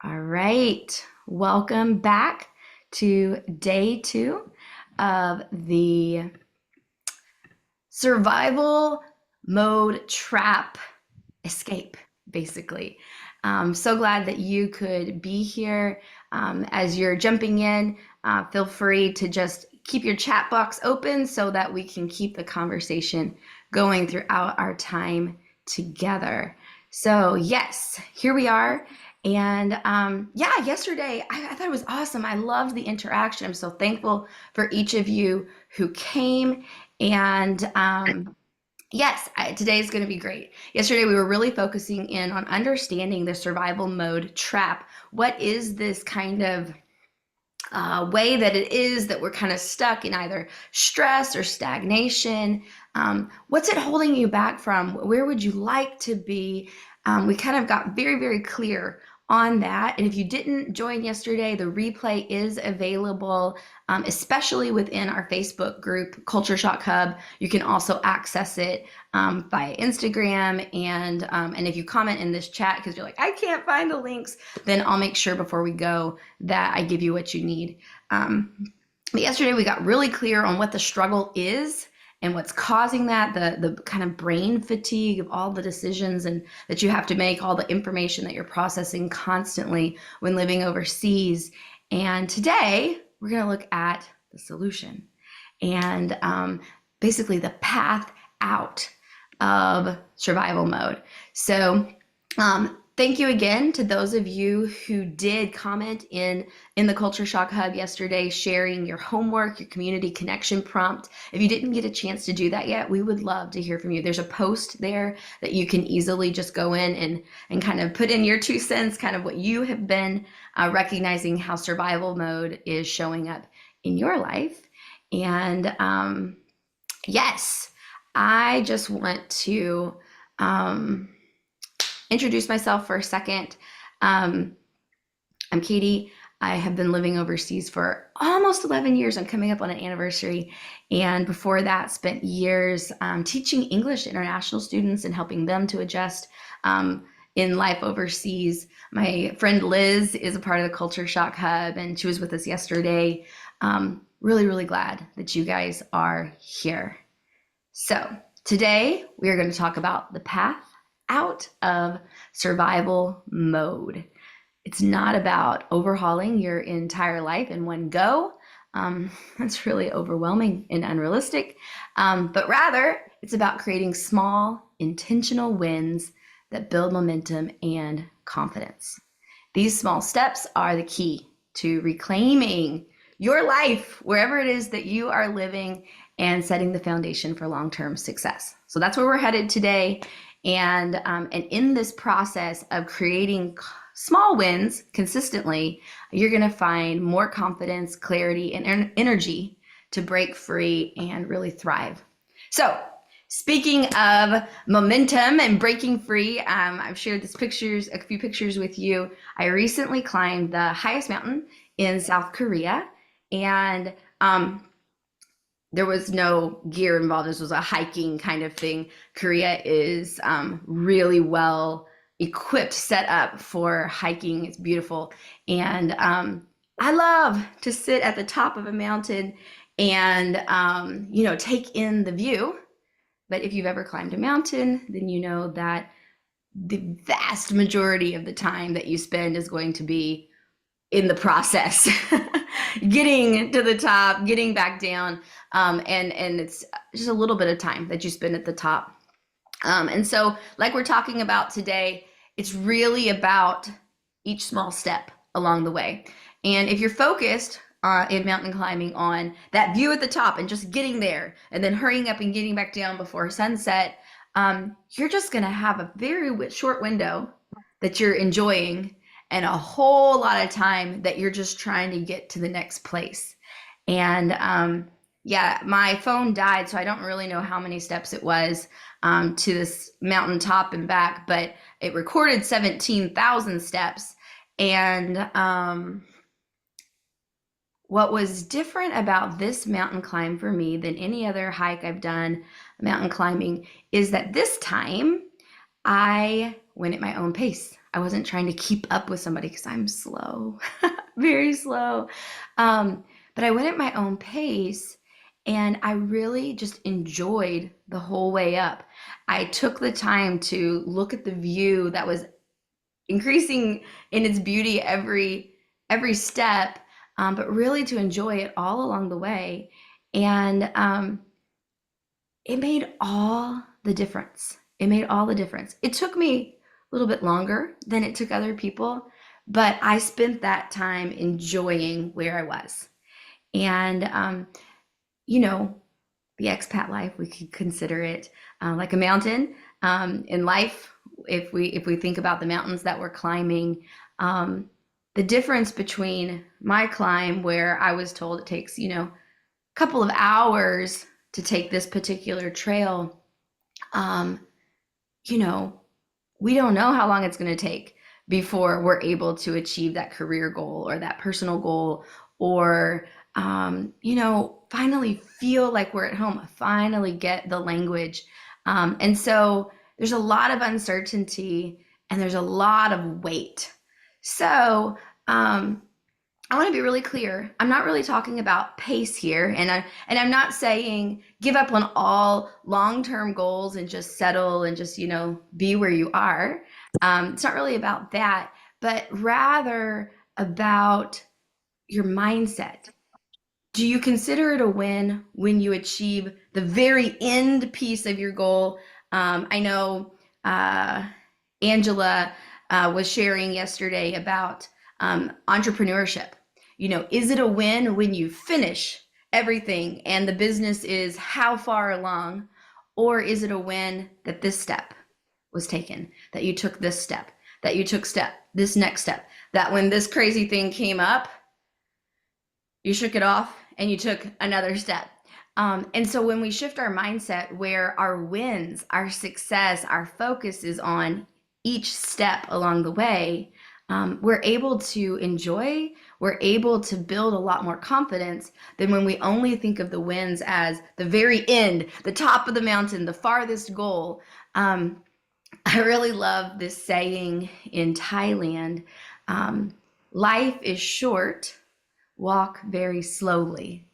All right, welcome back to day two of the survival mode trap escape, basically. So glad that you could be here. As you're jumping in, feel free to just keep your chat box open so that we can keep the conversation going throughout our time together. So, yes, here we are. And yeah, yesterday I thought it was awesome. I loved the interaction. I'm so thankful for each of you who came. And yes, today is going to be great. Yesterday, we were really focusing in on understanding the survival mode trap. What is this kind of way that it is that we're kind of stuck in either stress or stagnation? What's it holding you back from? Where would you like to be? We kind of got very, very clear on that. And if you didn't join yesterday, the replay is available, especially within our Facebook group, Culture Shock Hub. You can also access it via Instagram. And if you comment in this chat, because you're like, I can't find the links, then I'll make sure before we go that I give you what you need. But yesterday, we got really clear on what the struggle is and what's causing that, the kind of brain fatigue of all the decisions and that you have to make, all the information that you're processing constantly when living overseas. And today we're going to look at the solution and basically the path out of survival mode. So thank you again to those of you who did comment in the Culture Shock Hub yesterday, sharing your homework, your community connection prompt. If you didn't get a chance to do that yet, we would love to hear from you. There's a post there that you can easily just go in and kind of put in your 2 cents, kind of what you have been recognizing how survival mode is showing up in your life. And yes, I just want to introduce myself for a second. I'm Katie. I have been living overseas for almost 11 years. I'm coming up on an anniversary. And before that, spent years teaching English to international students and helping them to adjust in life overseas. My friend Liz is a part of the Culture Shock Hub, and she was with us yesterday. Really, really glad that you guys are here. So today we are going to talk about the path out of survival mode. It's not about overhauling your entire life in one go. That's really overwhelming and unrealistic. But rather, it's about creating small, intentional wins that build momentum and confidence. These small steps are the key to reclaiming your life wherever it is that you are living and setting the foundation for long-term success. So that's where we're headed today. And in this process of creating small wins consistently, you're going to find more confidence, clarity, and energy to break free and really thrive. So speaking of momentum and breaking free, I've shared a few pictures with you. I recently climbed the highest mountain in South Korea, and there was no gear involved. This was a hiking kind of thing. Korea is really well equipped, set up for hiking. It's beautiful. And I love to sit at the top of a mountain and, take in the view. But if you've ever climbed a mountain, then you know that the vast majority of the time that you spend is going to be in the process, getting to the top, getting back down, and it's just a little bit of time that you spend at the top. And so, like we're talking about today, it's really about each small step along the way. And if you're focused in mountain climbing on that view at the top and just getting there and then hurrying up and getting back down before sunset, you're just going to have a very short window that you're enjoying and a whole lot of time that you're just trying to get to the next place. And yeah, my phone died, so I don't really know how many steps it was to this mountaintop and back, but it recorded 17,000 steps. And what was different about this mountain climb for me than any other hike I've done mountain climbing is that this time I went at my own pace. I wasn't trying to keep up with somebody because I'm slow, very slow. But I went at my own pace and I really just enjoyed the whole way up. I took the time to look at the view that was increasing in its beauty every step, but really to enjoy it all along the way. And it made all the difference. It made all the difference. It took me a little bit longer than it took other people, but I spent that time enjoying where I was. And, you know, the expat life, we could consider it like a mountain. In life, if we think about the mountains that we're climbing, the difference between my climb, where I was told it takes, a couple of hours to take this particular trail, um, you know, we don't know how long it's going to take before we're able to achieve that career goal or that personal goal, or finally feel like we're at home, finally get the language. And so there's a lot of uncertainty and there's a lot of weight. So I want to be really clear. I'm not really talking about pace here, and I'm not saying give up on all long-term goals and just settle and just be where you are. It's not really about that, but rather about your mindset. Do you consider it a win when you achieve the very end piece of your goal? I know Angela was sharing yesterday about entrepreneurship. Is it a win when you finish everything and the business is how far along? Or is it a win that this step was taken, that you took this step, that you took this next step, that when this crazy thing came up, you shook it off and you took another step. And so when we shift our mindset where our wins, our success, our focus is on each step along the way, we're able to enjoy, we're able to build a lot more confidence than when we only think of the wins as the very end, the top of the mountain, the farthest goal. I really love this saying in Thailand, life is short, walk very slowly.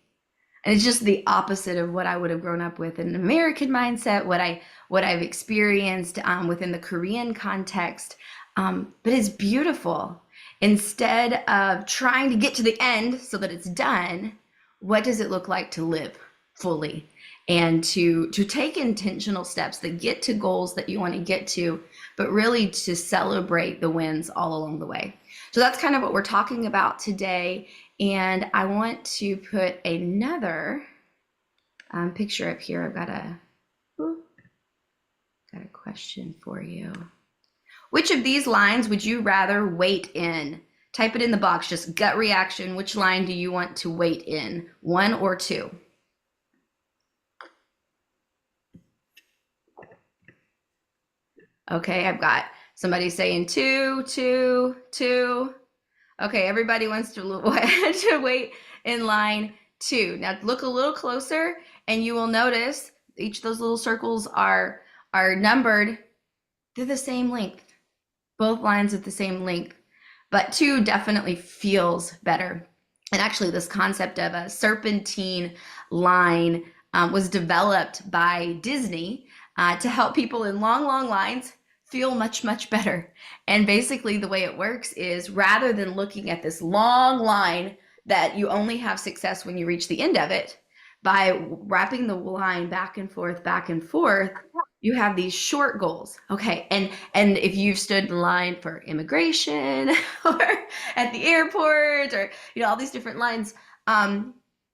And it's just the opposite of what I would have grown up with in an American mindset, what I've experienced within the Korean context. But it's beautiful. Instead of trying to get to the end so that it's done, what does it look like to live fully and to take intentional steps that get to goals that you want to get to, but really to celebrate the wins all along the way. So that's kind of what we're talking about today. And I want to put another picture up here. I've got a question for you. Which of these lines would you rather wait in? Type it in the box, just gut reaction. Which line do you want to wait in? 1 or 2? Okay, I've got somebody saying 2, 2, 2. Okay, everybody wants to to wait in line 2. Now look a little closer and you will notice each of those little circles are numbered. They're the same length. Both lines at the same length, but 2 definitely feels better. And actually this concept of a serpentine line was developed by Disney to help people in long lines feel much, much better. And basically the way it works is rather than looking at this long line that you only have success when you reach the end of it, by wrapping the line back and forth, you have these short goals. Okay, and if you've stood in line for immigration or at the airport or all these different lines,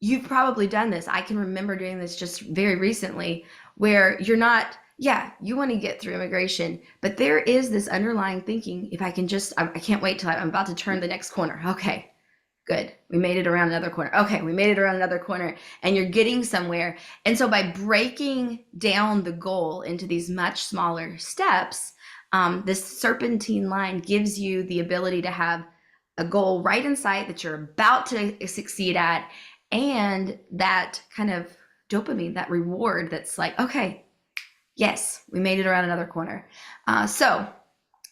you've probably done this. I can remember doing this just very recently where you're not, you want to get through immigration, but there is this underlying thinking, if I can just, I can't wait till I'm about to turn the next corner. Okay, good. We made it around another corner. Okay, we made it around another corner, and you're getting somewhere. And so by breaking down the goal into these much smaller steps, this serpentine line gives you the ability to have a goal right in sight that you're about to succeed at, and that kind of dopamine, that reward that's like, okay, yes, we made it around another corner. So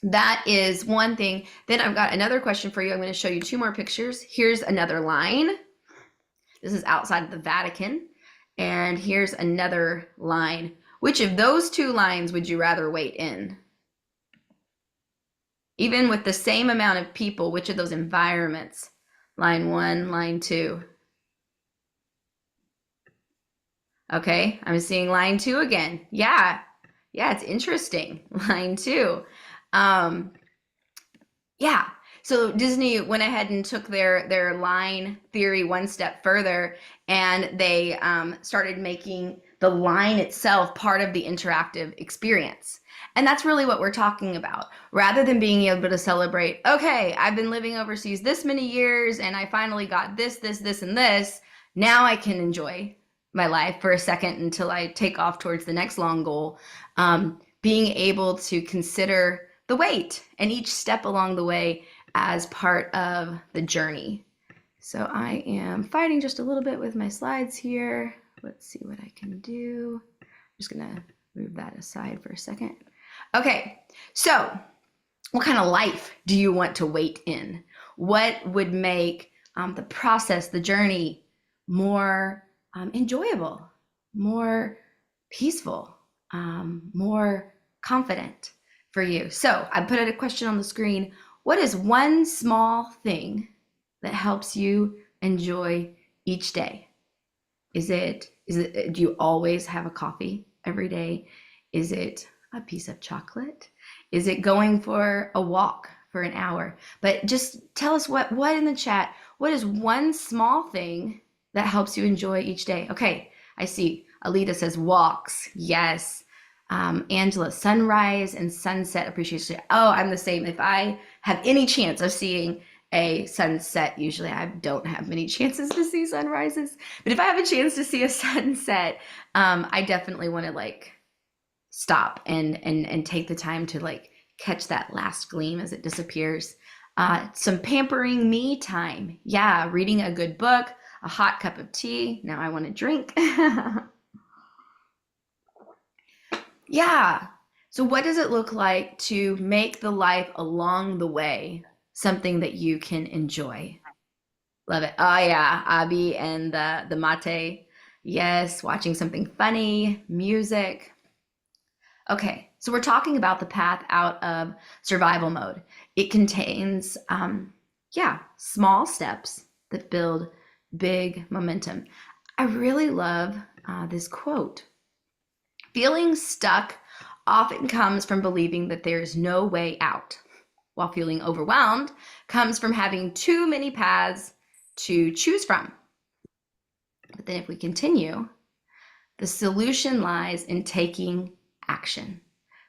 That is one thing. Then I've got another question for you. I'm going to show you two more pictures. Here's another line. This is outside of the Vatican. And here's another line. Which of those two lines would you rather wait in? Even with the same amount of people, which of those environments? Line 1, line 2. Okay, I'm seeing line 2 again. Yeah, it's interesting. Line 2. Yeah, so Disney went ahead and took their line theory one step further, and they started making the line itself part of the interactive experience. And that's really what we're talking about. Rather than being able to celebrate, okay, I've been living overseas this many years and I finally got this, and this. Now I can enjoy my life for a second until I take off towards the next long goal. Being able to consider the wait and each step along the way as part of the journey. So I am fighting just a little bit with my slides here. Let's see what I can do. I'm just gonna move that aside for a second. Okay, so what kind of life do you want to wait in? What would make the process, the journey, more enjoyable, more peaceful, more confident for you? So I put a question on the screen. What is one small thing that helps you enjoy each day? Is it, do you always have a coffee every day? Is it a piece of chocolate? Is it going for a walk for an hour? But just tell us what in the chat, what is one small thing that helps you enjoy each day? Okay, I see. Alita says walks. Yes. Angela, sunrise and sunset appreciation. Oh, I'm the same. If I have any chance of seeing a sunset, usually I don't have many chances to see sunrises, but if I have a chance to see a sunset, I definitely want to like stop and take the time to like catch that last gleam as it disappears. Some pampering me time. Yeah, reading a good book, a hot cup of tea. Now I want to drink. Yeah. So what does it look like to make the life along the way something that you can enjoy? Love it. Oh yeah, Abby and the mate. Yes, watching something funny, music. Okay, so we're talking about the path out of survival mode. It contains, small steps that build big momentum. I really love this quote. Feeling stuck often comes from believing that there is no way out, while feeling overwhelmed comes from having too many paths to choose from. But then if we continue, the solution lies in taking action.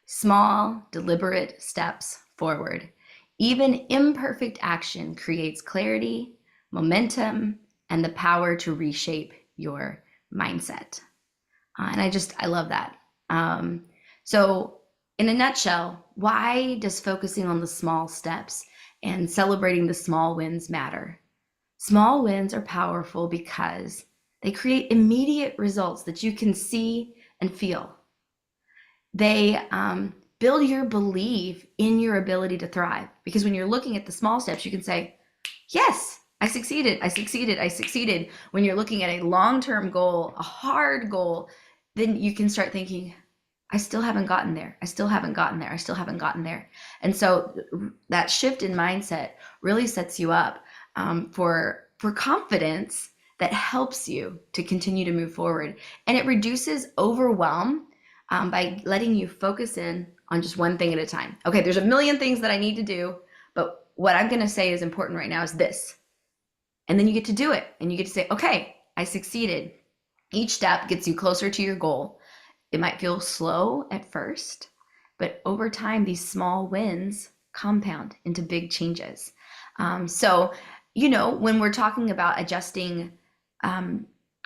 Small, deliberate steps forward. Even imperfect action creates clarity, momentum, and the power to reshape your mindset. And I love that. So in a nutshell, why does focusing on the small steps and celebrating the small wins matter? Small wins are powerful because they create immediate results that you can see and feel. They build your belief in your ability to thrive. Because when you're looking at the small steps, you can say, yes, I succeeded. When you're looking at a long-term goal, a hard goal, then you can start thinking, I still haven't gotten there. And so that shift in mindset really sets you up for confidence that helps you to continue to move forward. And it reduces overwhelm by letting you focus in on just one thing at a time. Okay, there's a million things that I need to do, but what I'm going to say is important right now is this. And then you get to do it and you get to say, okay, I succeeded. Each step gets you closer to your goal. It might feel slow at first, but over time, these small wins compound into big changes. So, when we're talking about adjusting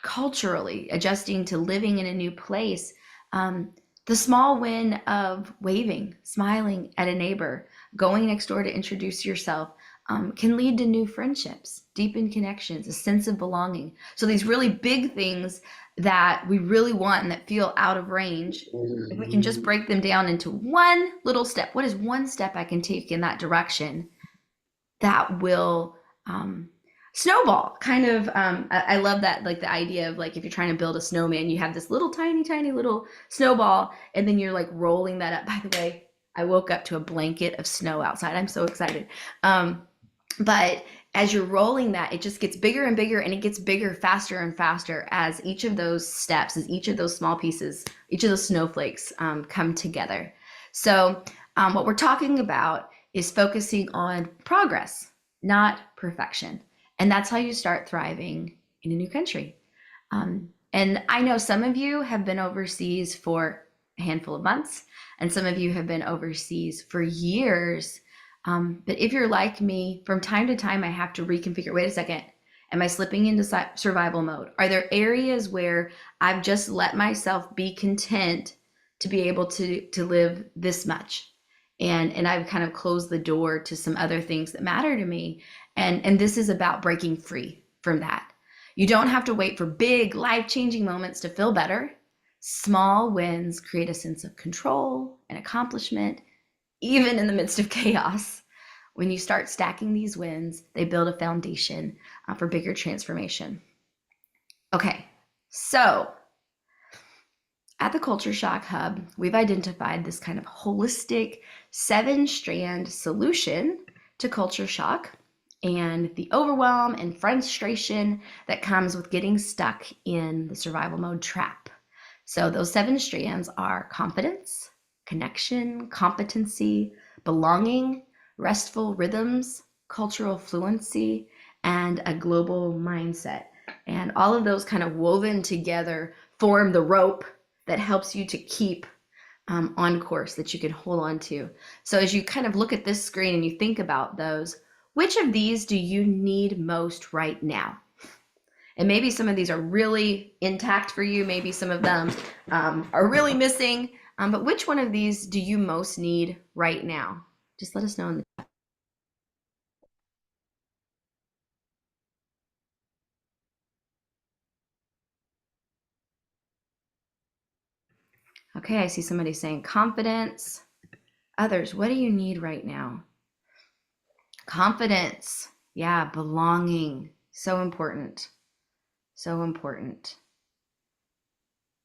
culturally, adjusting to living in a new place, the small win of waving, smiling at a neighbor, going next door to introduce yourself, can lead to new friendships, deepened connections, a sense of belonging. So these really big things that we really want and that feel out of range, if we can just break them down into one little step, what is one step I can take in that direction that will snowball kind of. I love that, like the idea of like if you're trying to build a snowman, you have this little tiny little snowball, and then you're like rolling that up. By the way, I woke up to a blanket of snow outside. I'm so excited. But as you're rolling that, it just gets bigger and bigger, and it gets bigger faster and faster as each of those steps, as each of those small pieces, each of those snowflakes come together. So what we're talking about is focusing on progress, not perfection. And that's how you start thriving in a new country. And I know some of you have been overseas for a handful of months, and some of you have been overseas for years. But if you're like me, from time to time, I have to reconfigure. Wait a second. Am I slipping into survival mode? Are there areas where I've just let myself be content to be able to live this much? And I've kind of closed the door to some other things that matter to me. And this is about breaking free from that. You don't have to wait for big life-changing moments to feel better. Small wins create a sense of control and accomplishment, even in the midst of chaos. When you start stacking these wins, they build a foundation for bigger transformation. Okay, so at the Culture Shock Hub, we've identified this kind of holistic 7-strand solution to culture shock and the overwhelm and frustration that comes with getting stuck in the survival mode trap. So those 7 strands are confidence, connection, competency, belonging, restful rhythms, cultural fluency, and a global mindset. And all of those kind of woven together form the rope that helps you to keep on course, that you can hold on to. So as you kind of look at this screen and you think about those, which of these do you need most right now? And maybe some of these are really intact for you. Maybe some of them are really missing. But which one of these do you most need right now? Just let us know in the chat. Okay, I see somebody saying confidence. Others, what do you need right now? Confidence. Yeah, belonging. So important. So important.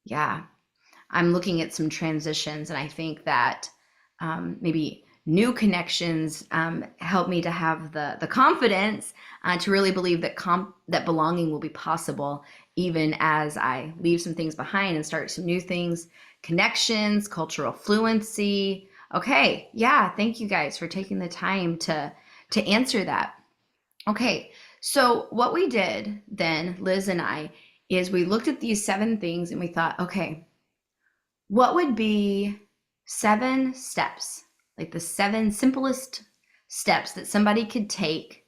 Yeah, I'm looking at some transitions, and I think that maybe new connections help me to have the confidence to really believe that that belonging will be possible even as I leave some things behind and start some new things. Connections, cultural fluency. Okay, yeah, thank you guys for taking the time to answer that. Okay, so what we did then, Liz and I, is we looked at these 7 things and we thought, okay, what would be 7 steps, like the 7 simplest steps that somebody could take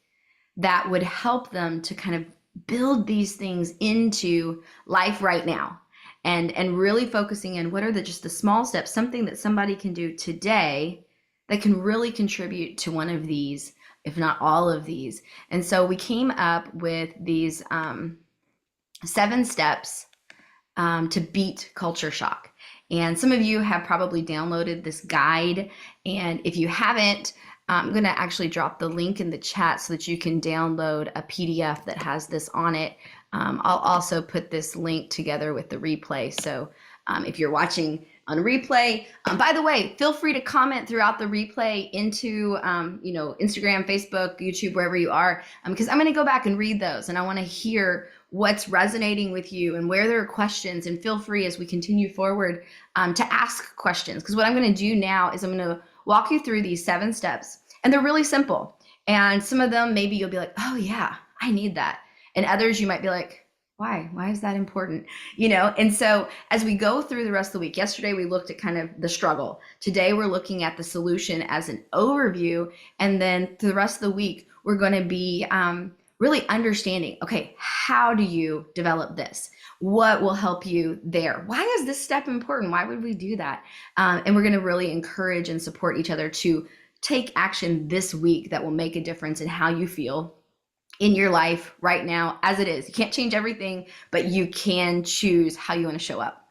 that would help them to kind of build these things into life right now, and really focusing in what are just the small steps, something that somebody can do today that can really contribute to one of these, if not all of these. And so we came up with these 7 steps to beat culture shock. And some of you have probably downloaded this guide. And if you haven't, I'm going to actually drop the link in the chat so that you can download a PDF that has this on it. I'll also put this link together with the replay. So if you're watching on replay, by the way, feel free to comment throughout the replay into Instagram, Facebook, YouTube, wherever you are, because I'm going to go back and read those, and I want to hear what's resonating with you and where there are questions. And feel free as we continue forward to ask questions, because what I'm going to do now is I'm going to walk you through these 7 steps, and they're really simple. And some of them, maybe you'll be like, oh yeah, I need that. And others you might be like, why is that important? And so as we go through the rest of the week, yesterday we looked at kind of the struggle. Today we're looking at the solution as an overview. And then through the rest of the week, we're going to be really understanding, okay, how do you develop this? What will help you there? Why is this step important? Why would we do that? And we're going to really encourage and support each other to take action this week that will make a difference in how you feel in your life right now as it is. You can't change everything, but you can choose how you want to show up.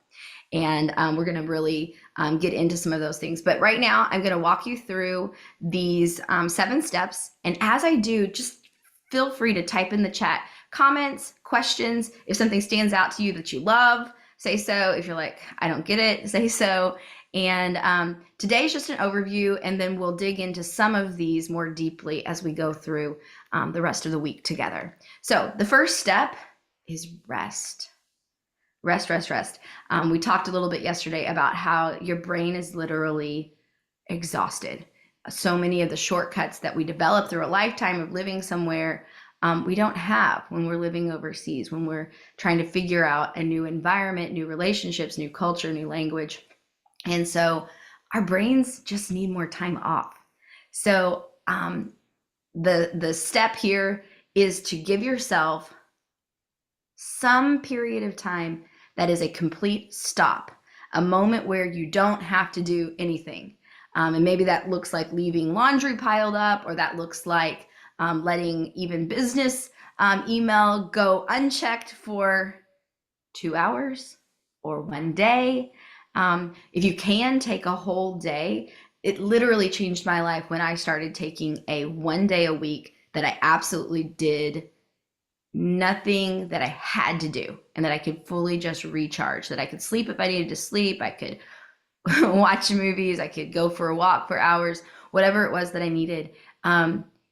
And we're going to really get into some of those things. But right now, I'm going to walk you through these 7 steps. And as I do, just feel free to type in the chat comments, questions. If something stands out to you that you love, say so. If you're like, I don't get it, say so. And today's just an overview, and then we'll dig into some of these more deeply as we go through the rest of the week together. So the first step is rest. Rest, rest, rest. We talked a little bit yesterday about how your brain is literally exhausted. So many of the shortcuts that we develop through a lifetime of living somewhere, we don't have when we're living overseas, when we're trying to figure out a new environment, new relationships, new culture, new language. And so our brains just need more time off. So the step here is to give yourself some period of time that is a complete stop, a moment where you don't have to do anything. And maybe that looks like leaving laundry piled up, or that looks like letting even business email go unchecked for 2 hours or 1 day. If you can take a whole day, it literally changed my life when I started taking a 1 day a week that I absolutely did nothing that I had to do, and that I could fully just recharge, that I could sleep if I needed to sleep, I could watch movies, I could go for a walk for hours, whatever it was that I needed.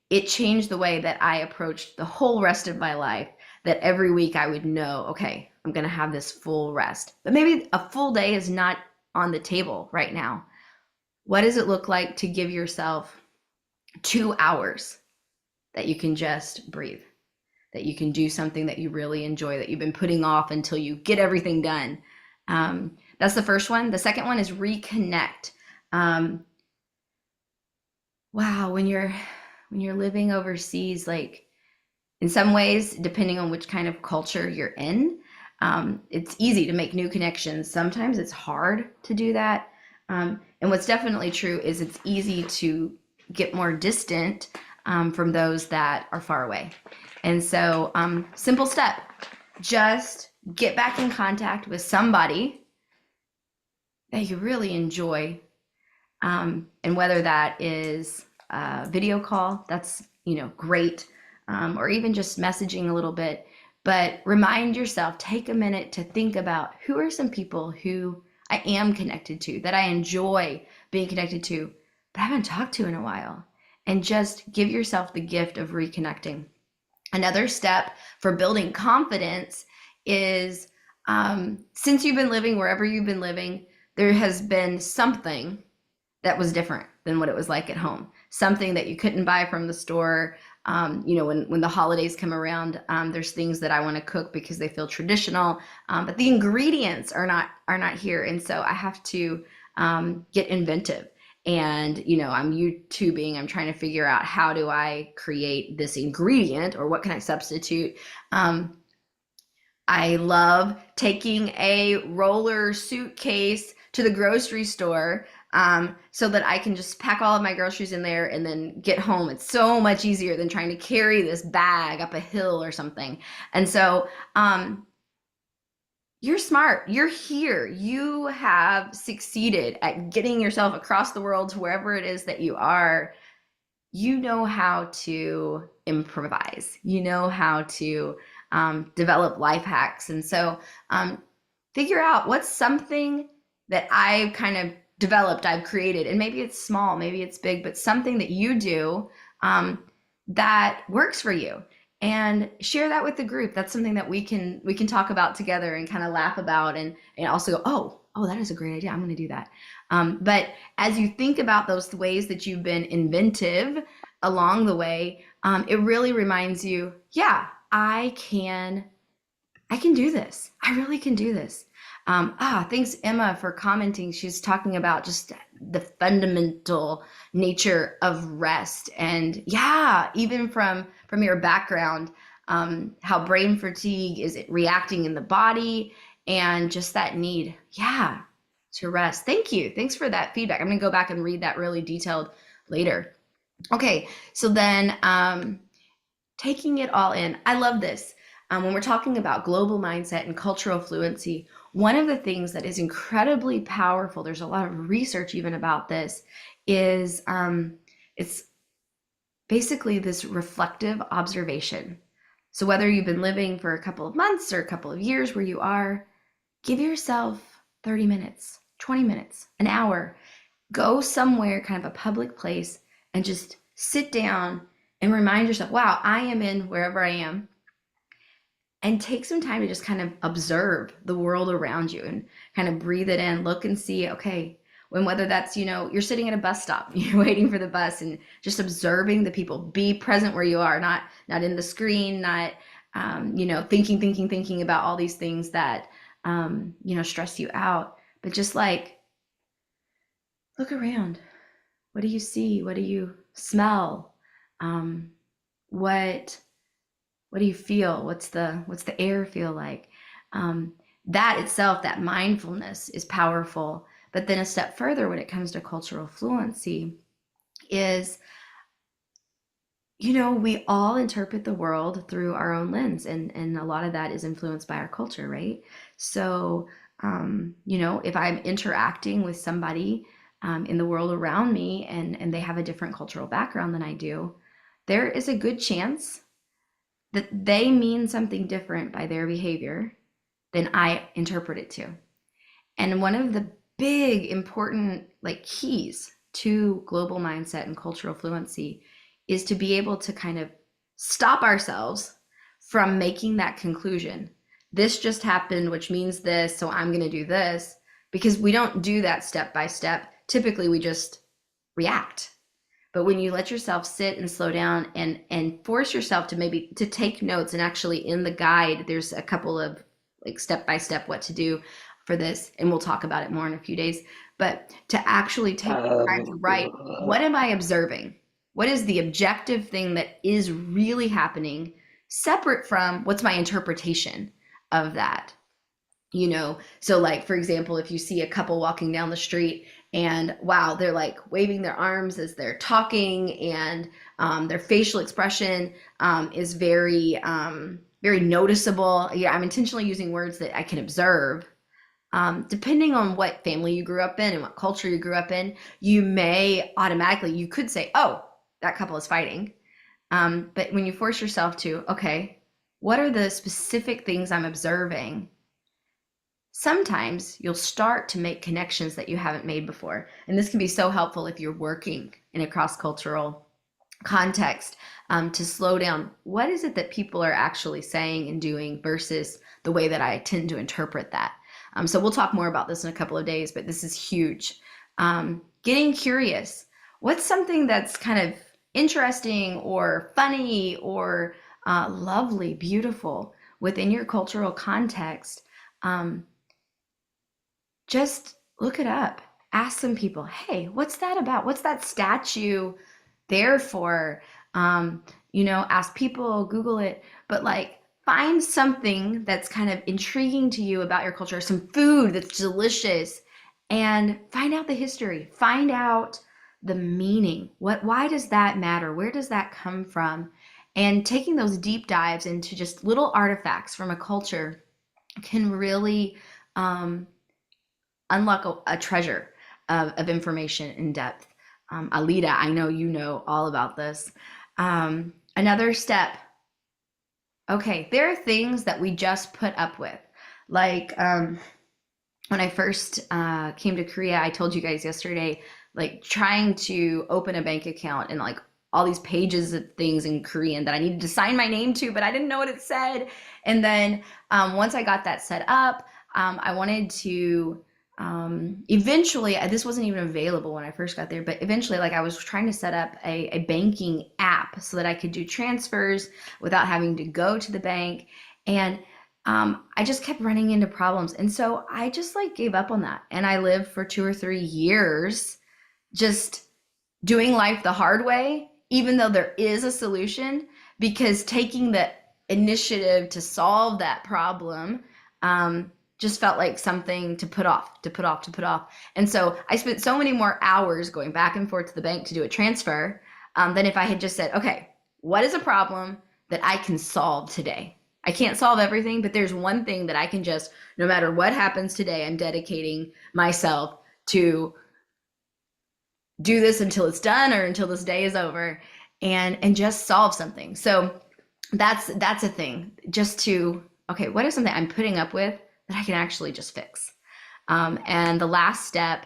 It changed the way that I approached the whole rest of my life, that every week I would know, okay, I'm going to have this full rest. But maybe a full day is not on the table right now. What does it look like to give yourself 2 hours that you can just breathe, that you can do something that you really enjoy, that you've been putting off until you get everything done? That's the first one. The second one is reconnect. Wow, when you're living overseas, like in some ways, depending on which kind of culture you're in, it's easy to make new connections. Sometimes it's hard to do that. And what's definitely true is it's easy to get more distant from those that are far away. And so simple step, just get back in contact with somebody that you really enjoy. And whether that is a video call, that's, great. Or even just messaging a little bit, but remind yourself, take a minute to think about who are some people who I am connected to, that I enjoy being connected to, but I haven't talked to in a while, and just give yourself the gift of reconnecting. Another step for building confidence is, since you've been living wherever you've been living, there has been something that was different than what it was like at home. Something that you couldn't buy from the store. When the holidays come around, there's things that I want to cook because they feel traditional, but the ingredients are not here. And so I have to get inventive. And, I'm YouTubing, I'm trying to figure out, how do I create this ingredient, or what can I substitute? I love taking a roller suitcase to the grocery store so that I can just pack all of my groceries in there and then get home. It's so much easier than trying to carry this bag up a hill or something. And so you're smart. You're here. You have succeeded at getting yourself across the world to wherever it is that you are. You know how to improvise. You know how to develop life hacks. And so figure out what's something that I've kind of developed, I've created, and maybe it's small, maybe it's big, but something that you do that works for you, and share that with the group. That's something that we can talk about together and kind of laugh about, and also go, oh, that is a great idea, I'm going to do that. But as you think about those ways that you've been inventive along the way, it really reminds you, yeah, I can do this. I really can do this. Thanks, Emma, for commenting. She's talking about just the fundamental nature of rest. And yeah, even from your background, how brain fatigue is reacting in the body, and just that need, to rest. Thank you. Thanks for that feedback. I'm going to go back and read that really detailed later. Okay, so then taking it all in. I love this. When we're talking about global mindset and cultural fluency, one of the things that is incredibly powerful, there's a lot of research even about this, is it's basically this reflective observation. So whether you've been living for a couple of months or a couple of years where you are, give yourself 30 minutes, 20 minutes, an hour. Go somewhere, kind of a public place, and just sit down and remind yourself, wow, I am in wherever I am, and take some time to just kind of observe the world around you and kind of breathe it in, look and see, okay, when whether that's, you're sitting at a bus stop, you're waiting for the bus and just observing the people, be present where you are, not in the screen, not thinking about all these things that stress you out, but just like look around. What do you see? What do you smell? Um, what what do you feel? What's the air feel like? Um, that itself, that mindfulness is powerful. But then a step further when it comes to cultural fluency is, we all interpret the world through our own lens, and a lot of that is influenced by our culture, right? So, if I'm interacting with somebody in the world around me and they have a different cultural background than I do, there is a good chance that they mean something different by their behavior than I interpret it to. And one of the big important like keys to global mindset and cultural fluency is to be able to kind of stop ourselves from making that conclusion. This just happened, which means this, so I'm going to do this, because we don't do that step by step. Typically, we just react. But when you let yourself sit and slow down and force yourself to maybe to take notes, and actually in the guide there's a couple of like step by step what to do for this, and we'll talk about it more in a few days, but to actually take the time to write, what am I observing? What is the objective thing that is really happening, separate from what's my interpretation of that? So like for example, if you see a couple walking down the street and wow, they're like waving their arms as they're talking, and their facial expression is very noticeable. Yeah, I'm intentionally using words that I can observe. Depending on what family you grew up in and what culture you grew up in, you could say, oh, that couple is fighting. But when you force yourself to, okay, what are the specific things I'm observing? Sometimes you'll start to make connections that you haven't made before. And this can be so helpful if you're working in a cross-cultural context, to slow down. What is it that people are actually saying and doing versus the way that I tend to interpret that? So we'll talk more about this in a couple of days, but this is huge. Getting curious. What's something that's kind of interesting or funny or lovely, beautiful within your cultural context? Um, just look it up. Ask some people, hey, what's that about? What's that statue there for? Ask people, Google it, but like find something that's kind of intriguing to you about your culture, some food that's delicious, and find out the history, find out the meaning. Why does that matter? Where does that come from? And taking those deep dives into just little artifacts from a culture can really um, unlock a treasure of information in depth. Alita, I know you know all about this. Another step. Okay, there are things that we just put up with. Like when I first came to Korea, I told you guys yesterday, like trying to open a bank account and like all these pages of things in Korean that I needed to sign my name to, but I didn't know what it said. And then once I got that set up, I wanted to eventually, this wasn't even available when I first got there, but eventually, like I was trying to set up a banking app so that I could do transfers without having to go to the bank. And I just kept running into problems. And so I just like gave up on that. And I lived for 2 or 3 years just doing life the hard way, even though there is a solution, because taking the initiative to solve that problem just felt like something to put off, to put off. And so I spent so many more hours going back and forth to the bank to do a transfer than if I had just said, okay, what is a problem that I can solve today? I can't solve everything, but there's one thing that I can just, no matter what happens today, I'm dedicating myself to do this until it's done or until this day is over, and just solve something. So that's a thing. Just to, okay, what is something I'm putting up with that I can actually just fix? And the last step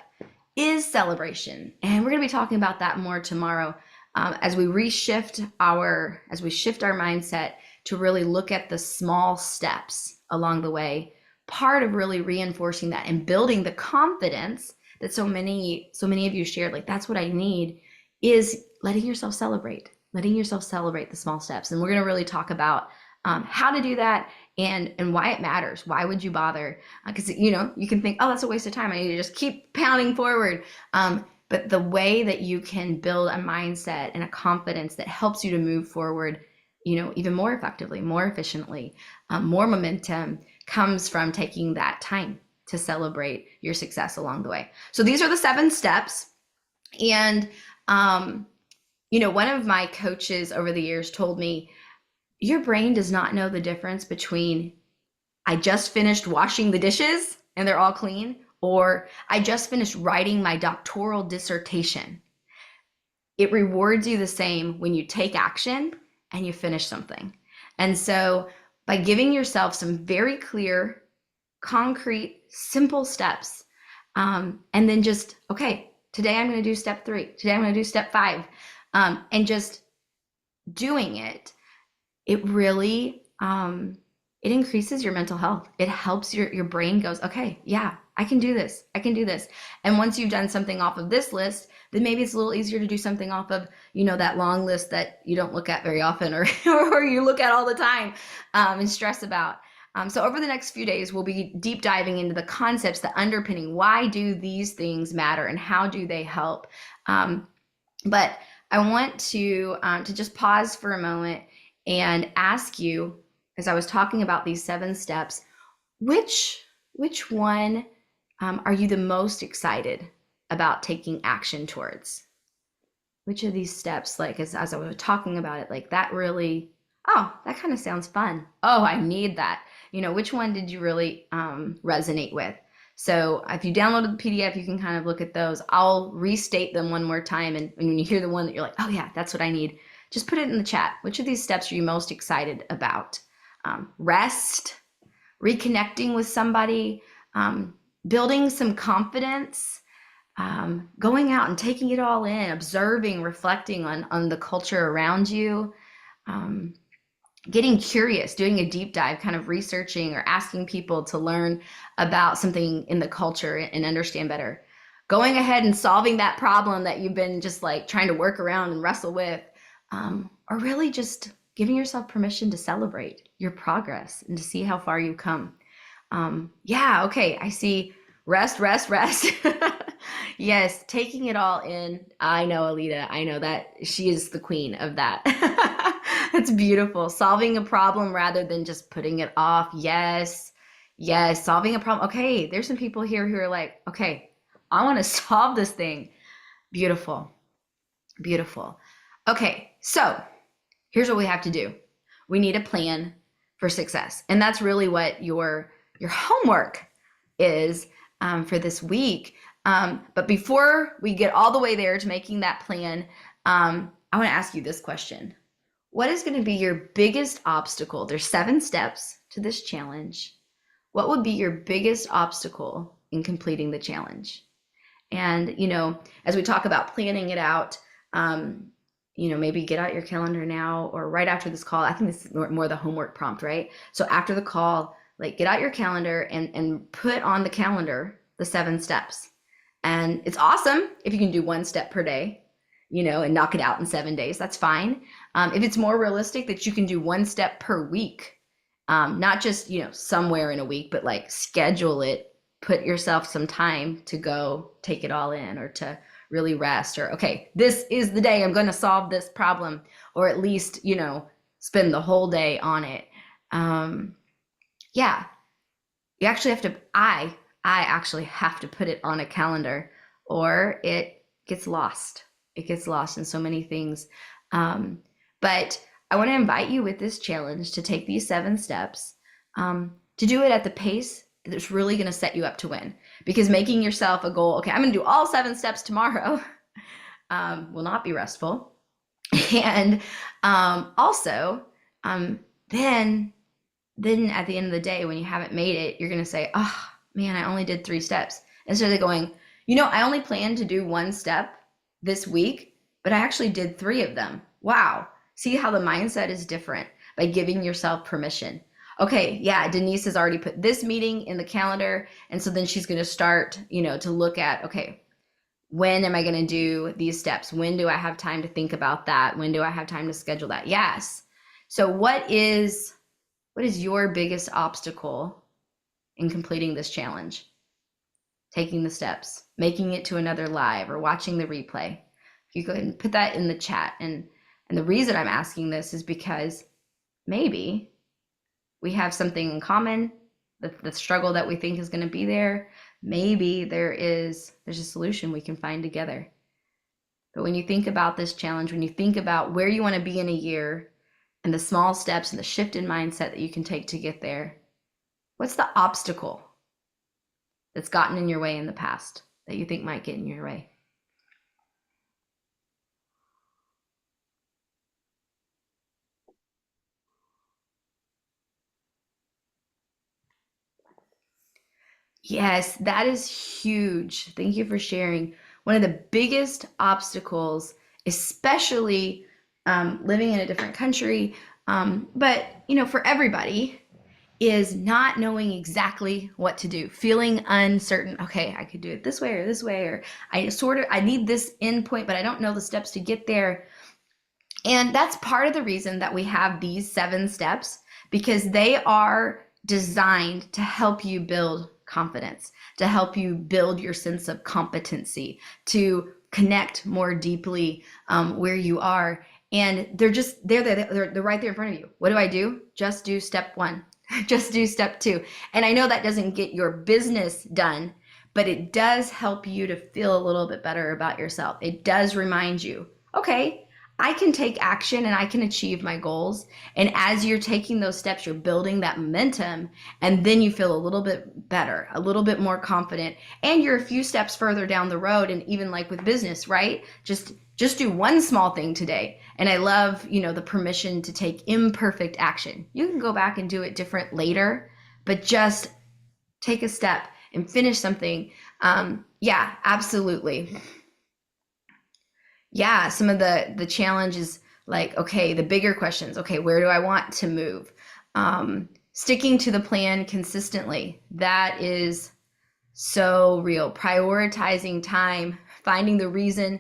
is celebration. And we're going to be talking about that more tomorrow, as we shift our mindset to really look at the small steps along the way. Part of really reinforcing that and building the confidence that so many of you shared, like that's what I need, is letting yourself celebrate the small steps. And we're going to really talk about how to do that, and why it matters. Why would you bother? Because you can think, oh, that's a waste of time, I need to just keep pounding forward. But the way that you can build a mindset and a confidence that helps you to move forward, even more effectively, more efficiently, more momentum, comes from taking that time to celebrate your success along the way. So these are the 7 steps. And one of my coaches over the years told me, your brain does not know the difference between I just finished washing the dishes and they're all clean, or I just finished writing my doctoral dissertation. It rewards you the same when you take action and you finish something. And so by giving yourself some very clear, concrete, simple steps, and then just, okay, today I'm going to do step 3, today I'm going to do step 5, and just doing it, it really it increases your mental health. It helps your brain goes, okay, yeah, I can do this. And once you've done something off of this list, then maybe it's a little easier to do something off of, that long list that you don't look at very often, or or you look at all the time, and stress about. So over the next few days, we'll be deep diving into the concepts, the underpinning, why do these things matter and how do they help? But I want to just pause for a moment and ask you, as I was talking about these 7 steps, which one are you the most excited about taking action towards? Which of these steps, like as I was talking about it, like that really, oh, that kind of sounds fun. Oh, I need that. Which one did you really resonate with? So if you downloaded the PDF, you can kind of look at those. I'll restate them one more time. And when you hear the one that you're like, oh yeah, that's what I need, just put it in the chat. Which of these steps are you most excited about? Rest, reconnecting with somebody, building some confidence, going out and taking it all in, observing, reflecting on the culture around you, getting curious, doing a deep dive, kind of researching or asking people to learn about something in the culture and understand better, going ahead and solving that problem that you've been just like trying to work around and wrestle with, or really just giving yourself permission to celebrate your progress and to see how far you've come. Yeah, okay, I see. Rest. Yes, taking it all in. I know, Alita. I know that she is the queen of that. That's beautiful. Solving a problem rather than just putting it off. Yes, solving a problem. Okay, there's some people here who are like, okay, I want to solve this thing. Beautiful. Okay, so here's what we have to do. We need a plan for success. And that's really what your homework is for this week. But before we get all the way there to making that plan, I want to ask you this question. What is going to be your biggest obstacle? There's 7 steps to this challenge. What would be your biggest obstacle in completing the challenge? And, as we talk about planning it out, maybe get out your calendar now or right after this call. I think this is more the homework prompt, right? So after the call, like get out your calendar and put on the calendar the 7 steps. And it's awesome if you can do 1 step per day, and knock it out in 7 days, that's fine. If it's more realistic that you can do 1 step per week, not just, somewhere in a week, but like schedule it, put yourself some time to go take it all in, or to really rest, or, okay, this is the day I'm going to solve this problem, or at least, spend the whole day on it. Yeah, you actually have to, I actually have to put it on a calendar or it gets lost it gets lost in so many things. Um, but I want to invite you with this challenge to take these 7 steps, to do it at the pace that's really going to set you up to win. Because making yourself a goal, okay, I'm going to do all 7 steps tomorrow, will not be restful. And also, then at the end of the day, when you haven't made it, you're going to say, oh man, I only did 3 steps. Instead of going, I only planned to do 1 step this week, but I actually did 3 of them. Wow. See how the mindset is different by giving yourself permission. Okay, yeah, Denise has already put this meeting in the calendar. And so then she's going to start, to look at, okay, when am I going to do these steps? When do I have time to think about that? When do I have time to schedule that? Yes. So what is your biggest obstacle in completing this challenge? Taking the steps, making it to another live, or watching the replay. You go ahead and put that in the chat. And the reason I'm asking this is because maybe we have something in common, the struggle that we think is going to be there. Maybe there's a solution we can find together. But when you think about this challenge, when you think about where you want to be in a year and the small steps and the shift in mindset that you can take to get there, what's the obstacle that's gotten in your way in the past that you think might get in your way? Yes, that is huge. Thank you for sharing. One of the biggest obstacles, especially living in a different country, but for everybody, is not knowing exactly what to do, feeling uncertain. Okay, I could do it this way, or I need this endpoint, but I don't know the steps to get there. And that's part of the reason that we have these 7 steps, because they are designed to help you build confidence, to help you build your sense of competency, to connect more deeply where you are. And they're right there in front of you. What do I do? Just do step 1. Just do step 2. And I know that doesn't get your business done, but it does help you to feel a little bit better about yourself. It does remind you, okay, I can take action and I can achieve my goals. And as you're taking those steps, you're building that momentum, and then you feel a little bit better, a little bit more confident, and you're a few steps further down the road. And even like with business, right? Just do one small thing today. And I love, the permission to take imperfect action. You can go back and do it different later, but just take a step and finish something. Yeah, absolutely. Yeah, some of the challenges, like, okay, the bigger questions, okay, where do I want to move? Sticking to the plan consistently, that is so real. Prioritizing time, finding the reason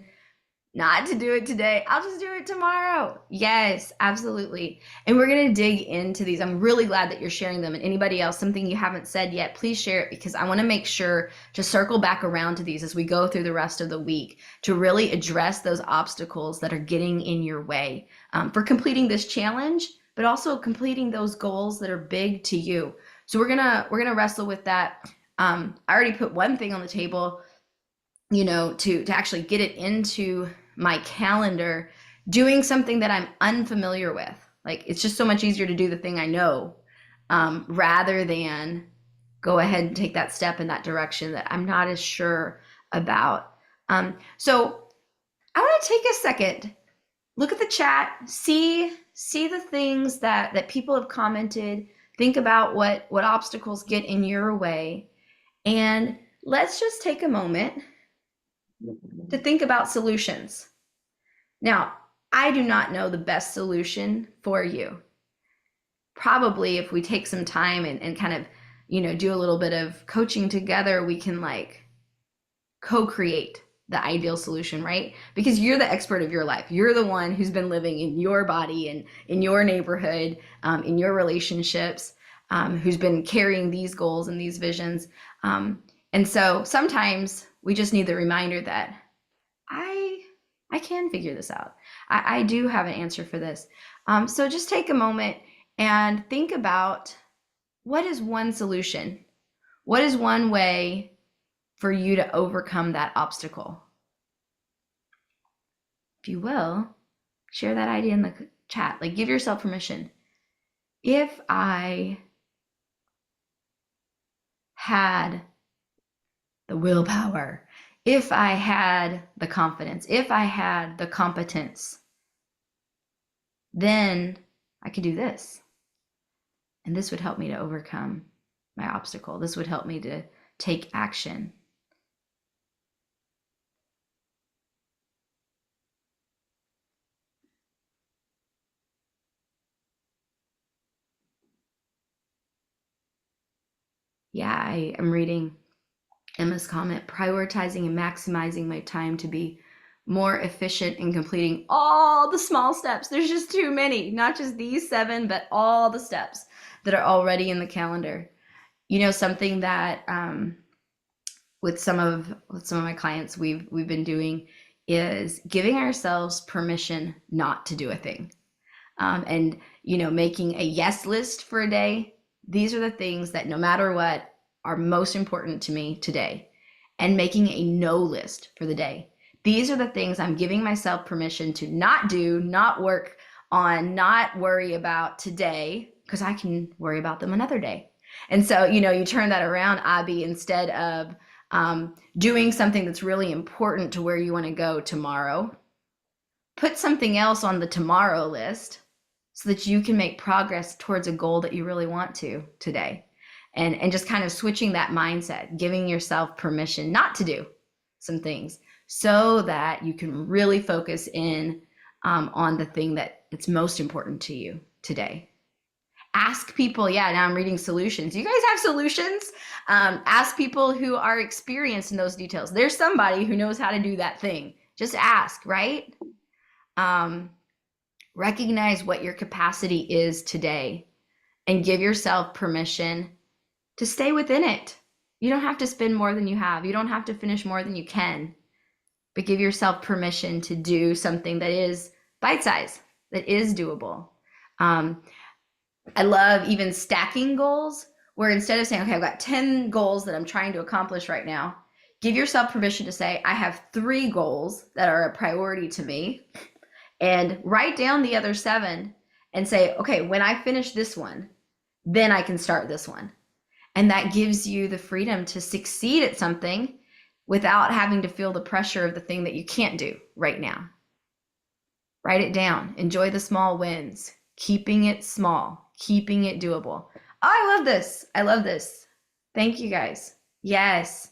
not to do it today. I'll just do it tomorrow. Yes, absolutely. And we're going to dig into these. I'm really glad that you're sharing them. And anybody else, something you haven't said yet, please share it, because I want to make sure to circle back around to these as we go through the rest of the week, to really address those obstacles that are getting in your way for completing this challenge, but also completing those goals that are big to you. So we're gonna wrestle with that. I already put one thing on the table, to actually get it into my calendar, doing something that I'm unfamiliar with. Like, it's just so much easier to do the thing I know, rather than go ahead and take that step in that direction that I'm not as sure about. So I want to take a second, look at the chat, see the things that people have commented, think about what obstacles get in your way, and let's just take a moment to think about solutions. Now, I do not know the best solution for you. Probably if we take some time and kind of, do a little bit of coaching together, we can like co-create the ideal solution, right? Because you're the expert of your life. You're the one who's been living in your body and in your neighborhood, in your relationships, who's been carrying these goals and these visions. And so sometimes we just need the reminder that I can figure this out. I do have an answer for this. So just take a moment and think about, what is one solution? What is one way for you to overcome that obstacle? if you will, share that idea in the chat. Like, give yourself permission. If I had the willpower, if I had the confidence, if I had the competence, then I could do this. And this would help me to overcome my obstacle. This would help me to take action. Yeah, I am reading Emma's comment, prioritizing and maximizing my time to be more efficient in completing all the small steps. There's just too many, not just these 7, but all the steps that are already in the calendar. You know, something that with some of my clients we've been doing is giving ourselves permission not to do a thing. And you know, making a yes list for a day. These are the things that no matter what are most important to me today, and making a no list for the day. These are the things I'm giving myself permission to not do, not work on, not worry about today, because I can worry about them another day. And so, you know, you turn that around, Abby, instead of doing something that's really important to where you want to go tomorrow, put something else on the tomorrow list so that you can make progress towards a goal that you really want to today. And just kind of switching that mindset, giving yourself permission not to do some things so that you can really focus in on the thing that it's most important to you today. Ask people, yeah, now I'm reading solutions. You guys have solutions? Ask people who are experienced in those details. There's somebody who knows how to do that thing. Just ask, right? Recognize what your capacity is today and give yourself permission to stay within it. You don't have to spend more than you have. You don't have to finish more than you can, but give yourself permission to do something that is bite-sized, that is doable. I love even stacking goals, where instead of saying, okay, I've got 10 goals that I'm trying to accomplish right now, give yourself permission to say, I have 3 goals that are a priority to me, and write down the other 7 and say, okay, when I finish this one, then I can start this one. And that gives you the freedom to succeed at something without having to feel the pressure of the thing that you can't do right now. Write it down. Enjoy the small wins. Keeping it small. Keeping it doable. Oh, I love this. I love this. Thank you guys. Yes.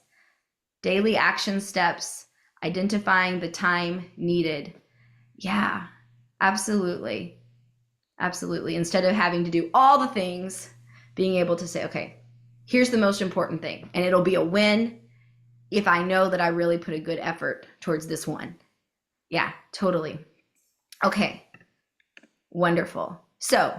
Daily action steps. Identifying the time needed. Yeah, absolutely. Absolutely. Instead of having to do all the things, being able to say, okay, here's the most important thing. And it'll be a win if I know that I really put a good effort towards this one. Yeah, totally. Okay, wonderful. So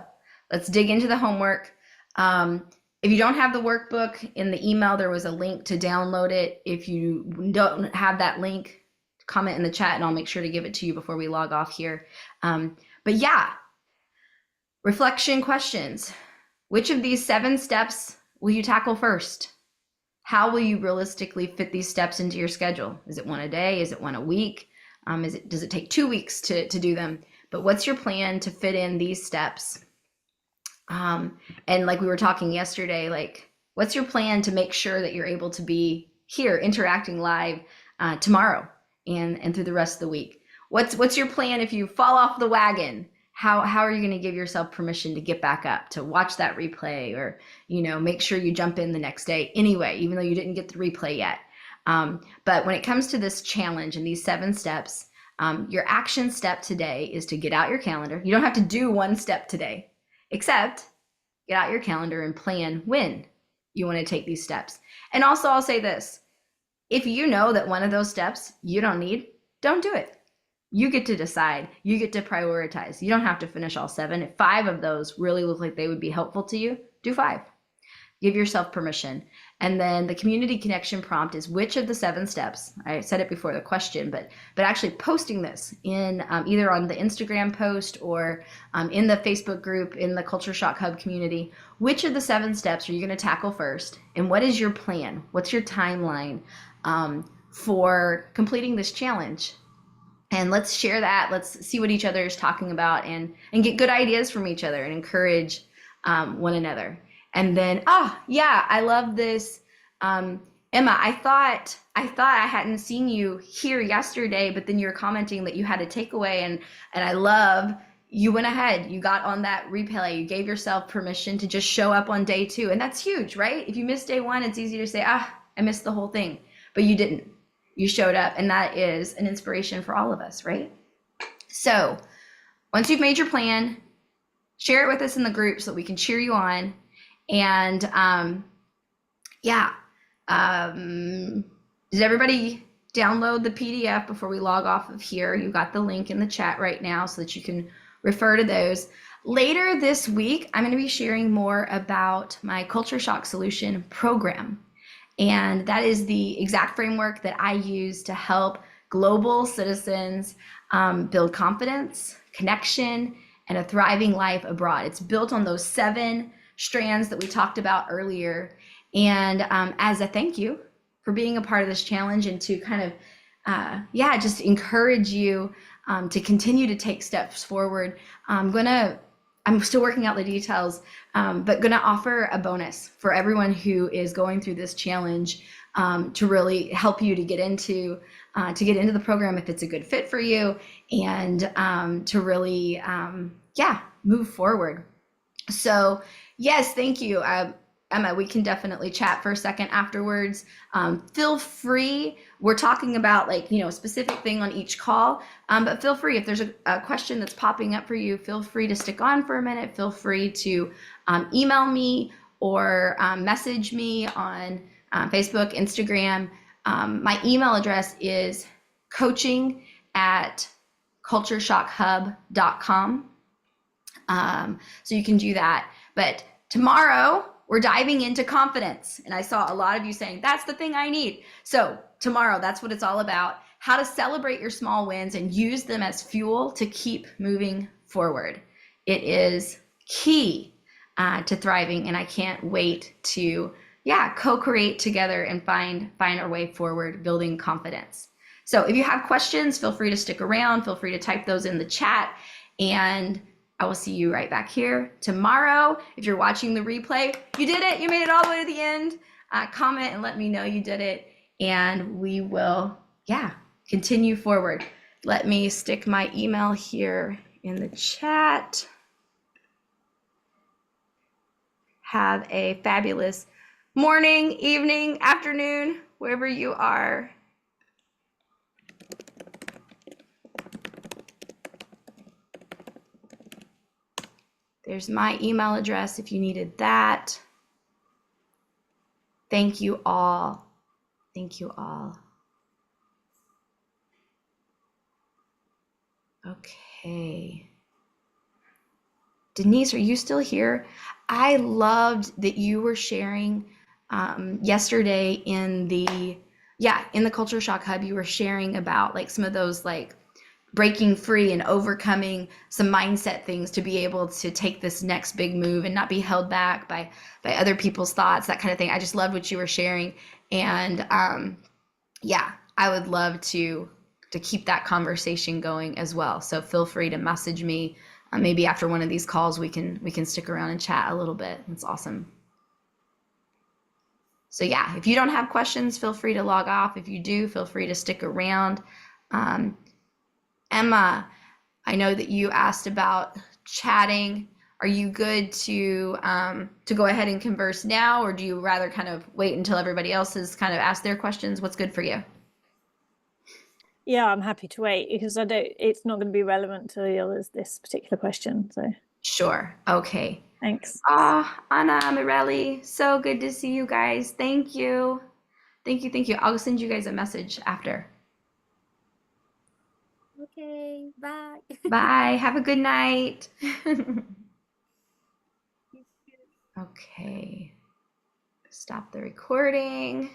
let's dig into the homework. If you don't have the workbook, in the email, there was a link to download it. If you don't have that link, comment in the chat and I'll make sure to give it to you before we log off here. But yeah, reflection questions. Which of these 7 steps will you tackle first? How will you realistically fit these steps into your schedule? Is it one a day? Is it one a week? Does it take 2 weeks to do them? But what's your plan to fit in these steps? And like we were talking yesterday, like, what's your plan to make sure that you're able to be here interacting live tomorrow and through the rest of the week? What's your plan if you fall off the wagon? How are you going to give yourself permission to get back up, to watch that replay, or, you know, make sure you jump in the next day anyway, even though you didn't get the replay yet. But when it comes to this challenge and these 7 steps, your action step today is to get out your calendar. You don't have to do one step today, except get out your calendar and plan when you want to take these steps. And also, I'll say this, if you know that one of those steps you don't need, don't do it. You get to decide. You get to prioritize. You don't have to finish all 7. If 5 of those really look like they would be helpful to you, do 5. Give yourself permission. And then the community connection prompt is, which of the 7 steps, I said it before the question, but actually posting this in either on the Instagram post or in the Facebook group, in the Culture Shock Hub community, which of the 7 steps are you going to tackle first? And what is your plan? What's your timeline for completing this challenge? And let's share that. Let's see what each other is talking about, and get good ideas from each other and encourage one another. And then, yeah, I love this. Emma, I thought I hadn't seen you here yesterday, but then you were commenting that you had a takeaway, and I love you went ahead, you got on that replay, you gave yourself permission to just show up on day two, and that's huge, right? If you miss day one, it's easy to say, I missed the whole thing, but you didn't. You showed up, and that is an inspiration for all of us, right? So once you've made your plan, share it with us in the group so that we can cheer you on. And yeah, did everybody download the PDF before we log off of here? You got the link in the chat right now so that you can refer to those. Later this week, I'm going to be sharing more about my Culture Shock Solution program. And that is the exact framework that I use to help global citizens build confidence, connection, and a thriving life abroad. It's built on those 7 strands that we talked about earlier. And as a thank you for being a part of this challenge, and to kind of, just encourage you to continue to take steps forward, I'm still working out the details, but going to offer a bonus for everyone who is going through this challenge, to really help you to get into the program if it's a good fit for you, and to really, move forward. So yes, thank you. Emma, we can definitely chat for a second afterwards. Feel free. We're talking about a specific thing on each call, but feel free if there's a question that's popping up for you, feel free to stick on for a minute. Feel free to email me or message me on Facebook, Instagram. My email address is coaching@cultureshockhub.com. So you can do that. But tomorrow, we're diving into confidence. And I saw a lot of you saying, that's the thing I need. So tomorrow, that's what it's all about. How to celebrate your small wins and use them as fuel to keep moving forward. It is key to thriving. And I can't wait to, co-create together and find our way forward, building confidence. So if you have questions, feel free to stick around. Feel free to type those in the chat. And I will see you right back here tomorrow. If you're watching the replay, you did it. You made it all the way to the end. Comment and let me know you did it. And we will, continue forward. Let me stick my email here in the chat. Have a fabulous morning, evening, afternoon, wherever you are. There's my email address if you needed that. Thank you all. Thank you all. Okay. Denise, are you still here? I loved that you were sharing yesterday in the Culture Shock Hub. You were sharing about some of those breaking free and overcoming some mindset things to be able to take this next big move and not be held back by other people's thoughts, that kind of thing. I just loved what you were sharing. And I would love to keep that conversation going as well. So feel free to message me. Maybe after one of these calls, we can stick around and chat a little bit. That's awesome. So if you don't have questions, feel free to log off. If you do, feel free to stick around. Emma, I know that you asked about chatting. Are you good to go ahead and converse now, or do you rather kind of wait until everybody else has kind of asked their questions? What's good for you? Yeah, I'm happy to wait because it's not going to be relevant to the others, this particular question. So sure. Okay. Thanks. Anna, Mirelli, so good to see you guys. Thank you. Thank you. I'll send you guys a message after. Okay, bye. Bye. Have a good night. Okay. Stop the recording.